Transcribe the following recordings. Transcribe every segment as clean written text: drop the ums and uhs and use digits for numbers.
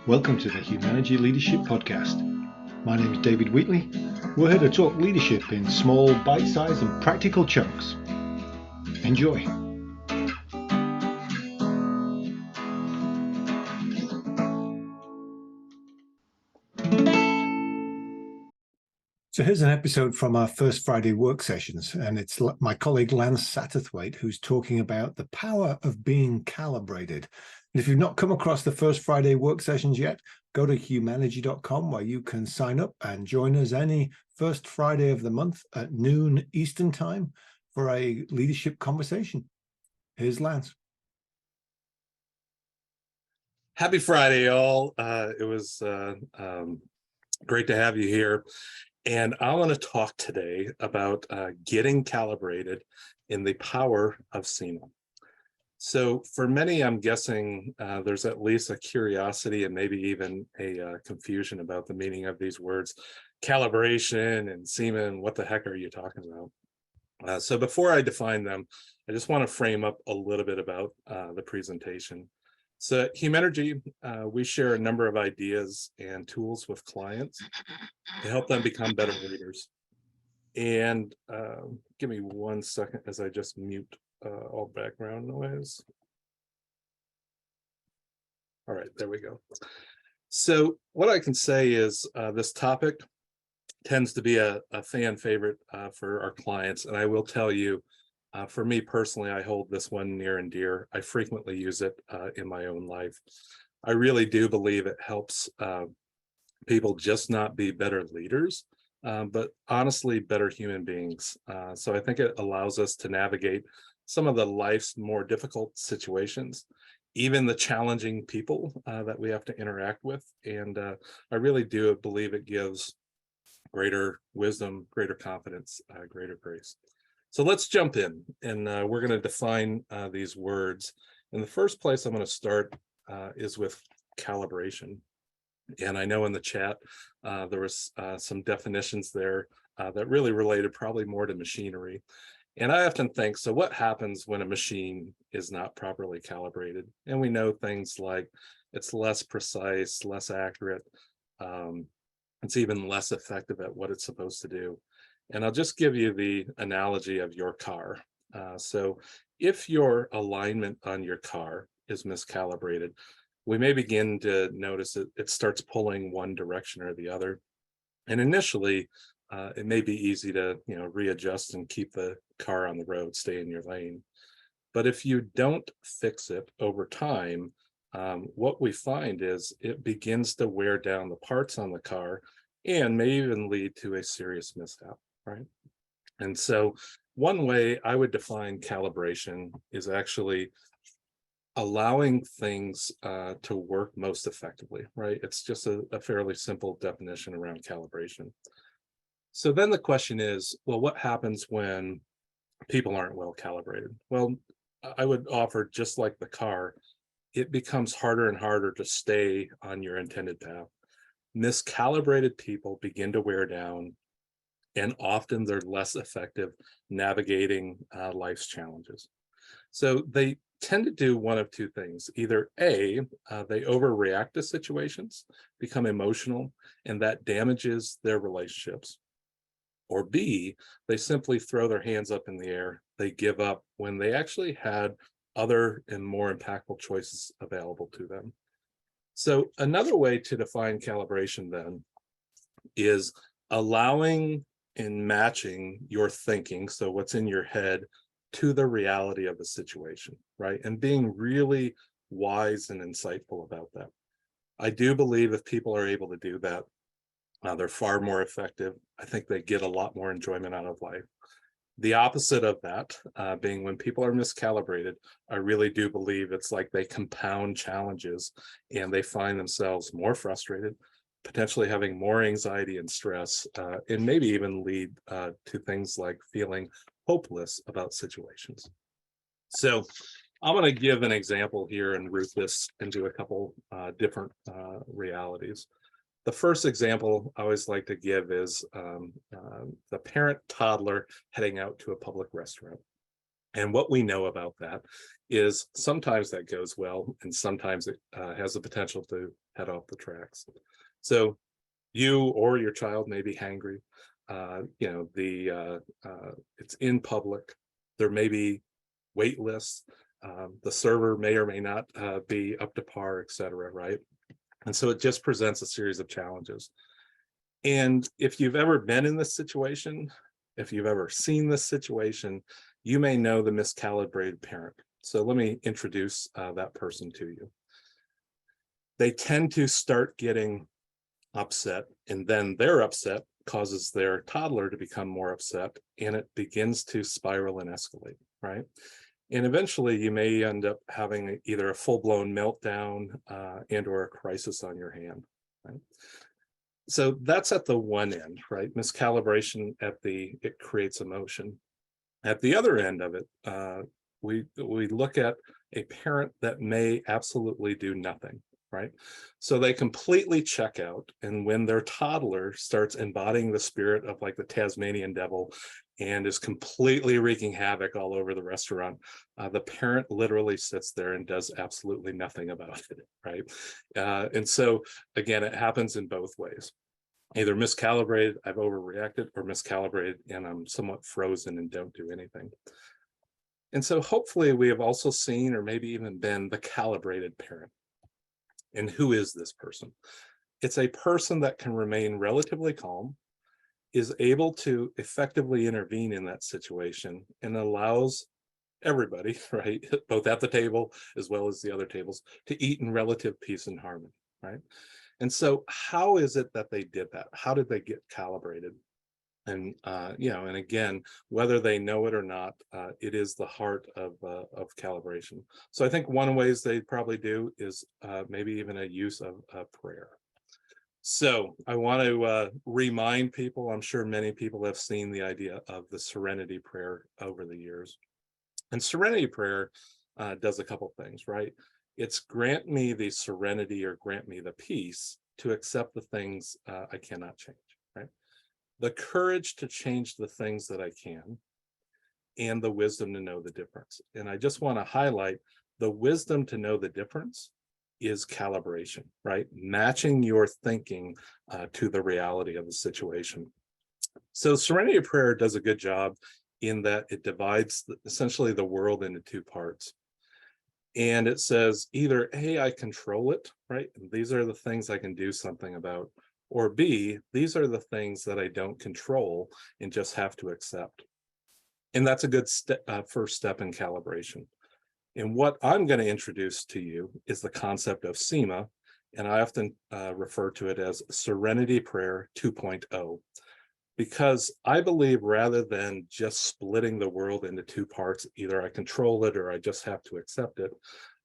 Welcome to the Humanergy Leadership Podcast. My name is David Wheatley. We're here to talk leadership in small, bite-sized and practical chunks. Enjoy. So here's an episode from our first Friday work sessions, and it's my colleague Lance Satterthwaite who's talking about the power of being calibrated. And if you've not come across the first Friday work sessions yet, go to humanergy.com where you can sign up and join us any first Friday of the month at noon Eastern time for a leadership conversation. Here's Lance. Happy Friday, y'all. It was great to have you here. And I want to talk today about getting calibrated in the power of CIMA. So for many, I'm guessing there's at least a curiosity and maybe even a confusion about the meaning of these words, calibration and CIMA, and what the heck are you talking about? So before I define them, I just want to frame up a little bit about the presentation. So at Humanergy, we share a number of ideas and tools with clients to help them become better leaders. And give me 1 second as I just mute all background noise. All right, there we go. So what I can say is this topic tends to be a fan favorite for our clients. And I will tell you, for me personally, I hold this one near and dear. I frequently use it in my own life. I really do believe it helps people just not be better leaders, but honestly, better human beings. So I think it allows us to navigate some of the life's more difficult situations, even the challenging people that we have to interact with. And I really do believe it gives greater wisdom, greater confidence, greater grace. So let's jump in, and we're going to define these words. In the first place, I'm going to start is with calibration. And I know in the chat there was some definitions there that really related probably more to machinery. And I often think, so what happens when a machine is not properly calibrated? And we know things like it's less precise, less accurate. It's even less effective at what it's supposed to do. And I'll just give you the analogy of your car. So if your alignment on your car is miscalibrated, we may begin to notice it starts pulling one direction or the other. And initially, it may be easy to readjust and keep the car on the road, stay in your lane. But if you don't fix it over time, what we find is it begins to wear down the parts on the car and may even lead to a serious mishap, right? And so one way I would define calibration is actually allowing things to work most effectively, right? It's just a fairly simple definition around calibration. So then the question is, well, what happens when people aren't well calibrated? Well, I would offer, just like the car, it becomes harder and harder to stay on your intended path. Miscalibrated people begin to wear down, and often they're less effective navigating life's challenges. So they tend to do one of two things. Either A, they overreact to situations, become emotional, and that damages their relationships. Or B, they simply throw their hands up in the air. They give up when they actually had other and more impactful choices available to them. So another way to define calibration then is allowing and matching your thinking, so what's in your head, to the reality of the situation, right? And being really wise and insightful about that. I do believe if people are able to do that, they're far more effective. I think they get a lot more enjoyment out of life. The opposite of that being when people are miscalibrated, I really do believe it's like they compound challenges and they find themselves more frustrated, potentially having more anxiety and stress, and maybe even lead to things like feeling hopeless about situations. So I'm going to give an example here and root this into a couple different realities. The first example I always like to give is the parent toddler heading out to a public restaurant. And what we know about that is sometimes that goes well, and sometimes it has the potential to head off the tracks. So you or your child may be hangry. It's in public. There may be wait lists. The server may or may not be up to par, et cetera, right? And so it just presents a series of challenges. And if you've ever been in this situation, if you've ever seen this situation, you may know the miscalibrated parent. So let me introduce that person to you. They tend to start getting upset, and then their upset causes their toddler to become more upset, and it begins to spiral and escalate, right? And eventually you may end up having either a full-blown meltdown and or a crisis on your hand, right? So that's at the one end, right? Miscalibration it creates emotion. At the other end of it, we look at a parent that may absolutely do nothing, right? So they completely check out, and when their toddler starts embodying the spirit of like the Tasmanian devil and is completely wreaking havoc all over the restaurant, the parent literally sits there and does absolutely nothing about it, right? And so again, it happens in both ways. Either miscalibrated, I've overreacted, or miscalibrated and I'm somewhat frozen and don't do anything. And so hopefully we have also seen, or maybe even been, the calibrated parent. And who is this person? It's a person that can remain relatively calm, is able to effectively intervene in that situation, and allows everybody, right, both at the table as well as the other tables, to eat in relative peace and harmony, right? And so how is it that they did that? How did they get calibrated? And and again, whether they know it or not, it is the heart of calibration. So I think one of the ways they probably do is maybe even a use of prayer. So I want to remind people, I'm sure many people have seen the idea of the serenity prayer over the years. And serenity prayer does a couple things, right? It's grant me the serenity, or grant me the peace to accept the things I cannot change, right? The courage to change the things that I can, and the wisdom to know the difference. And I just want to highlight the wisdom to know the difference is calibration, right? Matching your thinking to the reality of the situation. So Serenity Prayer does a good job in that it divides essentially the world into two parts. And it says either A, I control it, right? And these are the things I can do something about, or B, these are the things that I don't control and just have to accept. And that's a good first step in calibration. And what I'm going to introduce to you is the concept of CIMA, and I often refer to it as Serenity Prayer 2.0, because I believe rather than just splitting the world into two parts, either I control it or I just have to accept it,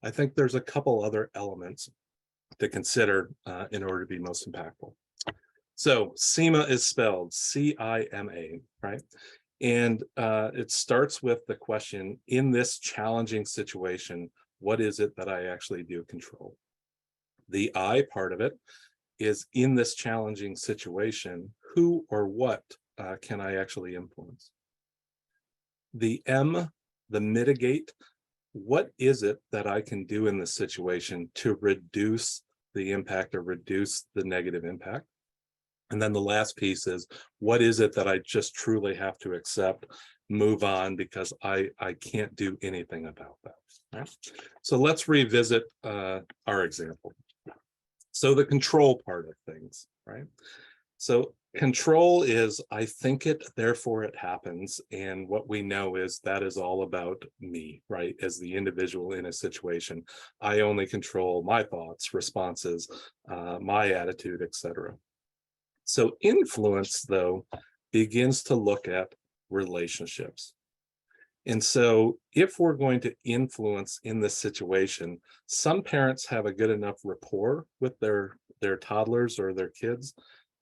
I think there's a couple other elements to consider in order to be most impactful. So CIMA is spelled C-I-M-A, right? And it starts with the question, in this challenging situation, what is it that I actually do control? The I part of it is, in this challenging situation, who or what can I actually influence? The M, the mitigate, what is it that I can do in this situation to reduce the impact or reduce the negative impact? And then the last piece is, what is it that I just truly have to accept, move on, because I can't do anything about that. Right? So let's revisit our example. So the control part of things, right? So control is, I think it, therefore it happens. And what we know is that is all about me, right? As the individual in a situation, I only control my thoughts, responses, my attitude, etc. So influence, though, begins to look at relationships. And so if we're going to influence in this situation, some parents have a good enough rapport with their toddlers or their kids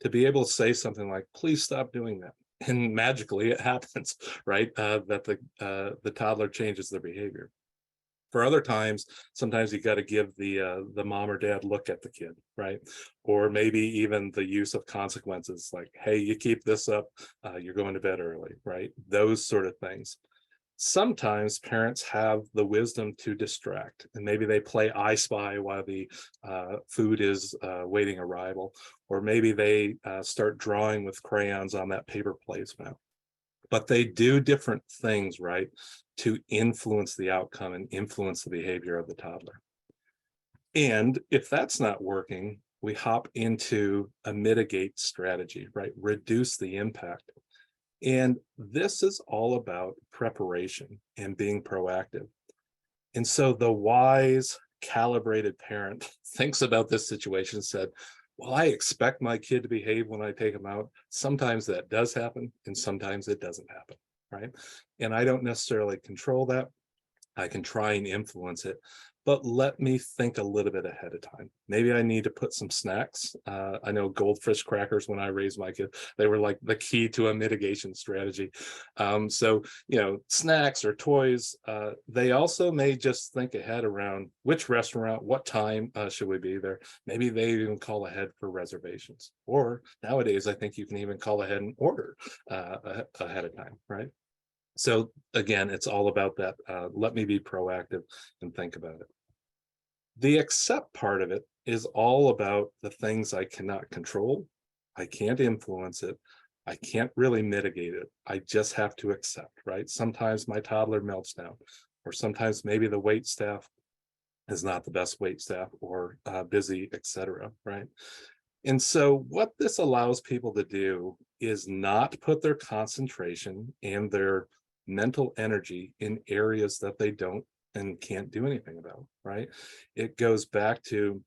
to be able to say something like, please stop doing that. And magically it happens, right? That the toddler changes their behavior. For other times, sometimes you got to give the mom or dad look at the kid, right? Or maybe even the use of consequences, like, hey, you keep this up, you're going to bed early, right? Those sort of things. Sometimes parents have the wisdom to distract, and maybe they play I Spy while the food is waiting arrival, or maybe they start drawing with crayons on that paper placemat. But they do different things, right, to influence the outcome and influence the behavior of the toddler. And if that's not working, we hop into a mitigate strategy, right? Reduce the impact. And this is all about preparation and being proactive. And so the wise, calibrated parent thinks about this situation and said, well, I expect my kid to behave when I take them out. Sometimes that does happen, and sometimes it doesn't happen, right? And I don't necessarily control that. I can try and influence it, but let me think a little bit ahead of time. Maybe I need to put some snacks. I know goldfish crackers, when I raised my kid, they were like the key to a mitigation strategy. So, snacks or toys. They also may just think ahead around which restaurant, what time should we be there. Maybe they even call ahead for reservations. Or nowadays, I think you can even call ahead and order ahead of time, right? So again, it's all about that. Let me be proactive and think about it. The accept part of it is all about the things I cannot control. I can't influence it. I can't really mitigate it. I just have to accept, right? Sometimes my toddler melts down, or sometimes maybe the wait staff is not the best wait staff, or busy, etc. Right? And so what this allows people to do is not put their concentration and their mental energy in areas that they don't and can't do anything about, right? It goes back to,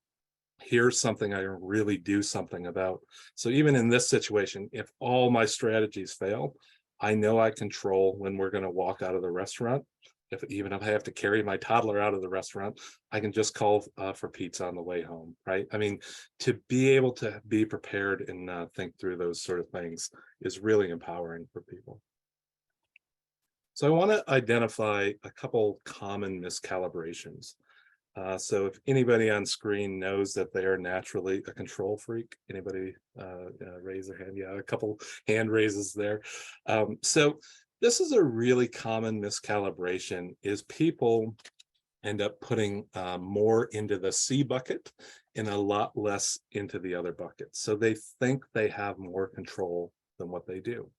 here's something I really do something about. So even in this situation, if all my strategies fail, I know I control when we're going to walk out of the restaurant. Even if I have to carry my toddler out of the restaurant, I can just call for pizza on the way home, right? I mean, to be able to be prepared and think through those sort of things is really empowering for people. So I want to identify a couple common miscalibrations. So if anybody on screen knows that they are naturally a control freak, anybody raise their hand? Yeah, a couple hand raises there. So this is a really common miscalibration, is people end up putting more into the C bucket and a lot less into the other bucket. So they think they have more control than what they do.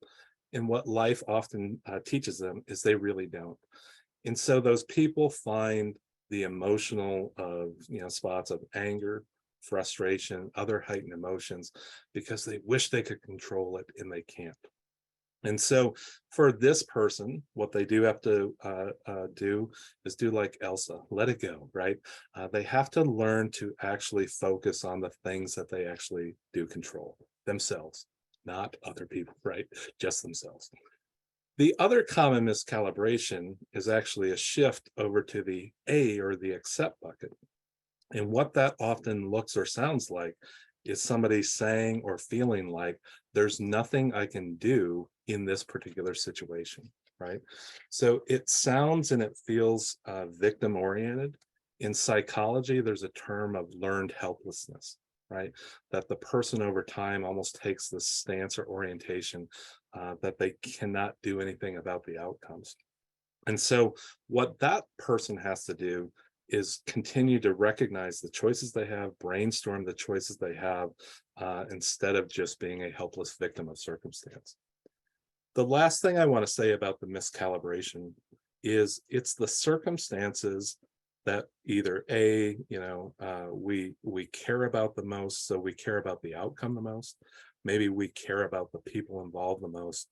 And what life often teaches them is they really don't. And so those people find the emotional spots of anger, frustration, other heightened emotions, because they wish they could control it and they can't. And so for this person, what they do have to do is do like Elsa, let it go, right? They have to learn to actually focus on the things that they actually do control themselves, not other people, right? Just themselves. The other common miscalibration is actually a shift over to the A, or the accept bucket. And what that often looks or sounds like is somebody saying or feeling like there's nothing I can do in this particular situation, right? So it sounds and it feels victim oriented. In psychology, there's a term of learned helplessness, right? That the person over time almost takes this stance or orientation that they cannot do anything about the outcomes. And so what that person has to do is continue to recognize the choices they have, brainstorm the choices they have, instead of just being a helpless victim of circumstance. The last thing I want to say about the miscalibration is it's the circumstances that either we care about the most, so we care about the outcome the most. Maybe we care about the people involved the most,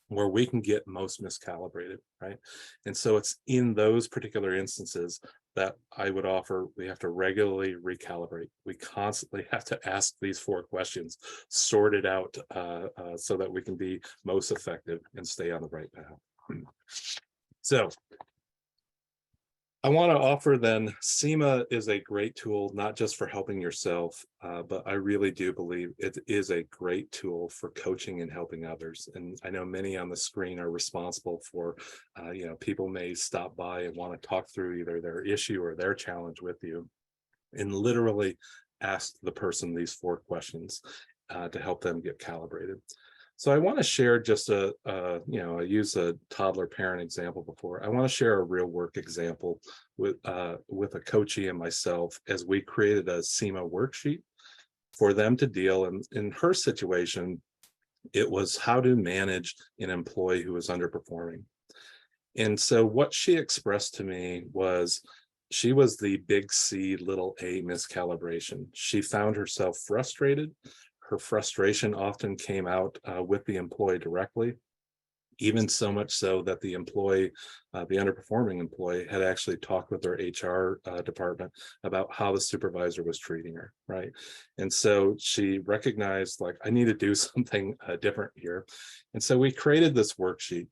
where we can get most miscalibrated, right? And so it's in those particular instances that I would offer we have to regularly recalibrate. We constantly have to ask these 4 questions, sort it out, so that we can be most effective and stay on the right path. So I want to offer then, CIMA is a great tool, not just for helping yourself, but I really do believe it is a great tool for coaching and helping others. And I know many on the screen are responsible for, people may stop by and want to talk through either their issue or their challenge with you, and literally ask the person these 4 questions to help them get calibrated. So I want to share just I use a toddler parent example before. I want to share a real work example with a coachee and myself as we created a CIMA worksheet for them to deal. And in her situation, it was how to manage an employee who was underperforming. And so what she expressed to me was she was the big C, little a miscalibration. She found herself frustrated. Her frustration often came out with the employee directly, even so much so that the employee, the underperforming employee, had actually talked with their HR department about how the supervisor was treating her, right? And so she recognized, like, I need to do something different here. And so we created this worksheet.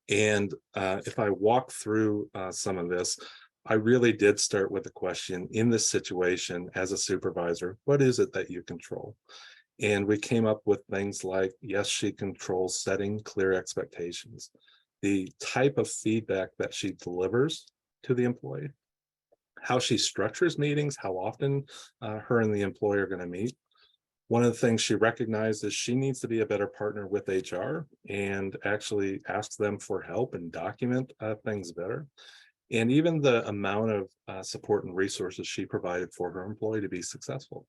And if I walk through some of this, I really did start with the question, in this situation as a supervisor, what is it that you control? And we came up with things like, yes, she controls setting clear expectations, the type of feedback that she delivers to the employee, how she structures meetings, how often her and the employee are going to meet. One of the things she recognized is she needs to be a better partner with HR and actually ask them for help and document things better. And even the amount of support and resources she provided for her employee to be successful.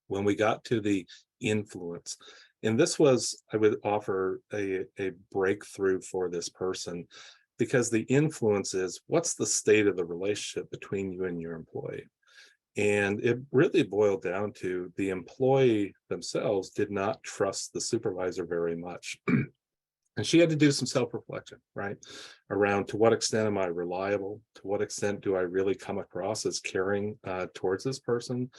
When we got to the influence, and this was, I would offer a breakthrough for this person, because the influence is, what's the state of the relationship between you and your employee? And it really boiled down to the employee themselves did not trust the supervisor very much. And she had to do some self-reflection, right? Around, to what extent am I reliable? To what extent do I really come across as caring towards this person?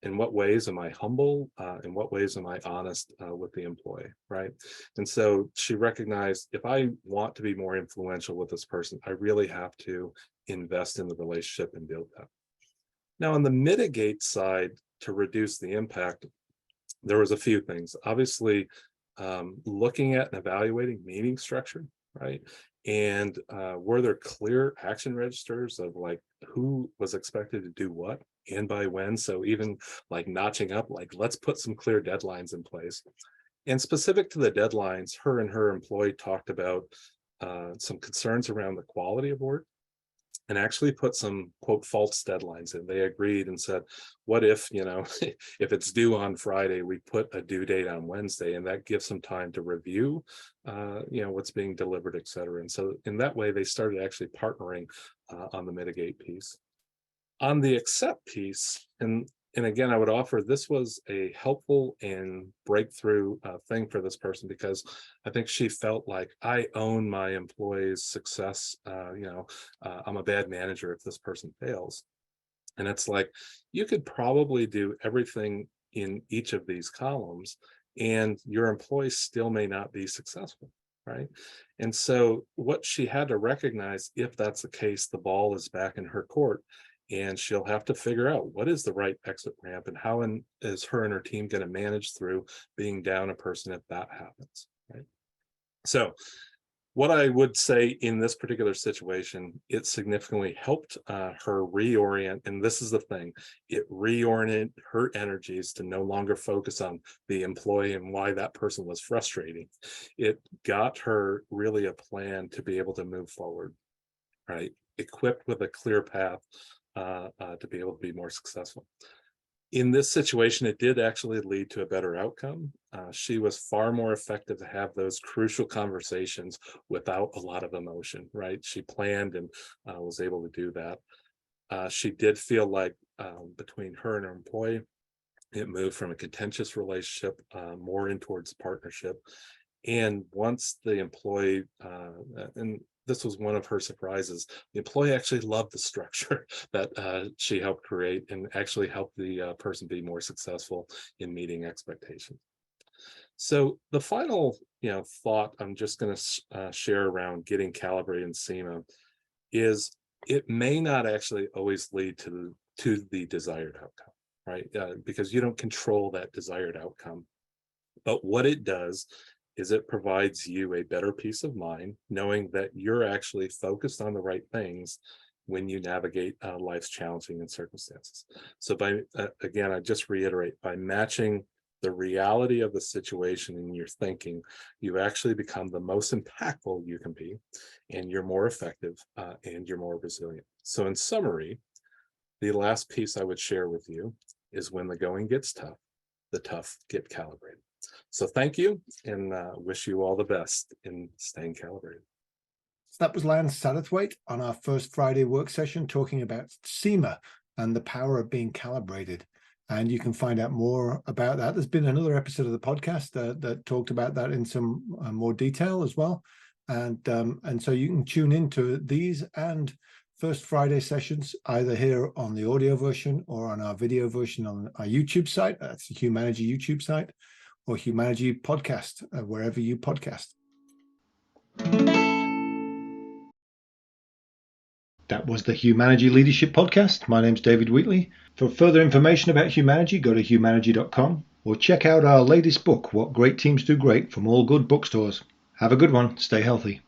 In what ways am I humble? In what ways am I honest with the employee, right? And so she recognized, if I want to be more influential with this person, I really have to invest in the relationship and build that. Now, on the mitigate side, to reduce the impact, there was a few things. Obviously, looking at and evaluating meeting structure, right? And were there clear action registers of, like, who was expected to do what and by when? So even like notching up, like, let's put some clear deadlines in place. And specific to the deadlines, her and her employee talked about some concerns around the quality of work, and actually put some, quote, false deadlines in. They agreed and said, what if, if it's due on Friday, we put a due date on Wednesday, and that gives some time to review, what's being delivered, et cetera. And so in that way, they started actually partnering on the mitigate piece. On the accept piece, and again, I would offer, this was a helpful and breakthrough thing for this person, because I think she felt like, I own my employee's success. I'm a bad manager if this person fails. And it's like, you could probably do everything in each of these columns, and your employee still may not be successful, right? And so what she had to recognize, if that's the case, the ball is back in her court, and she'll have to figure out what is the right exit ramp, and how is her and her team going to manage through being down a person if that happens, right? So what I would say in this particular situation, it significantly helped her reorient. And this is the thing, it reoriented her energies to no longer focus on the employee and why that person was frustrating. It got her really a plan to be able to move forward, right? Equipped with a clear path to be able to be more successful. In this situation, it did actually lead to a better outcome. She was far more effective to have those crucial conversations without a lot of emotion, right? She planned and was able to do that. She did feel like between her and her employee, it moved from a contentious relationship more in towards partnership. And once the employee, and this was one of her surprises, the employee actually loved the structure that she helped create, and actually helped the person be more successful in meeting expectations. So the final, thought I'm just going to share around getting calibrated in CIMA is, it may not actually always lead to the desired outcome, right? Because you don't control that desired outcome. But what it does is it provides you a better peace of mind, knowing that you're actually focused on the right things when you navigate life's challenging circumstances. So again, I just reiterate, by matching the reality of the situation in your thinking, you actually become the most impactful you can be, and you're more effective, and you're more resilient. So in summary, the last piece I would share with you is when the going gets tough, the tough get calibrated. So thank you, and wish you all the best in staying calibrated. So that was Lance Satterthwaite on our first Friday work session talking about CIMA and the power of being calibrated. And you can find out more about that. There's been another episode of the podcast that talked about that in some more detail as well. And so you can tune into these and First Friday sessions either here on the audio version or on our video version on our YouTube site. That's the Humanergy YouTube site, or Humanergy podcast, wherever you podcast. That was the Humanergy Leadership Podcast. My name's David Wheatley. For further information about Humanergy, go to humanergy.com or check out our latest book, What Great Teams Do Great, from all good bookstores. Have a good one. Stay healthy.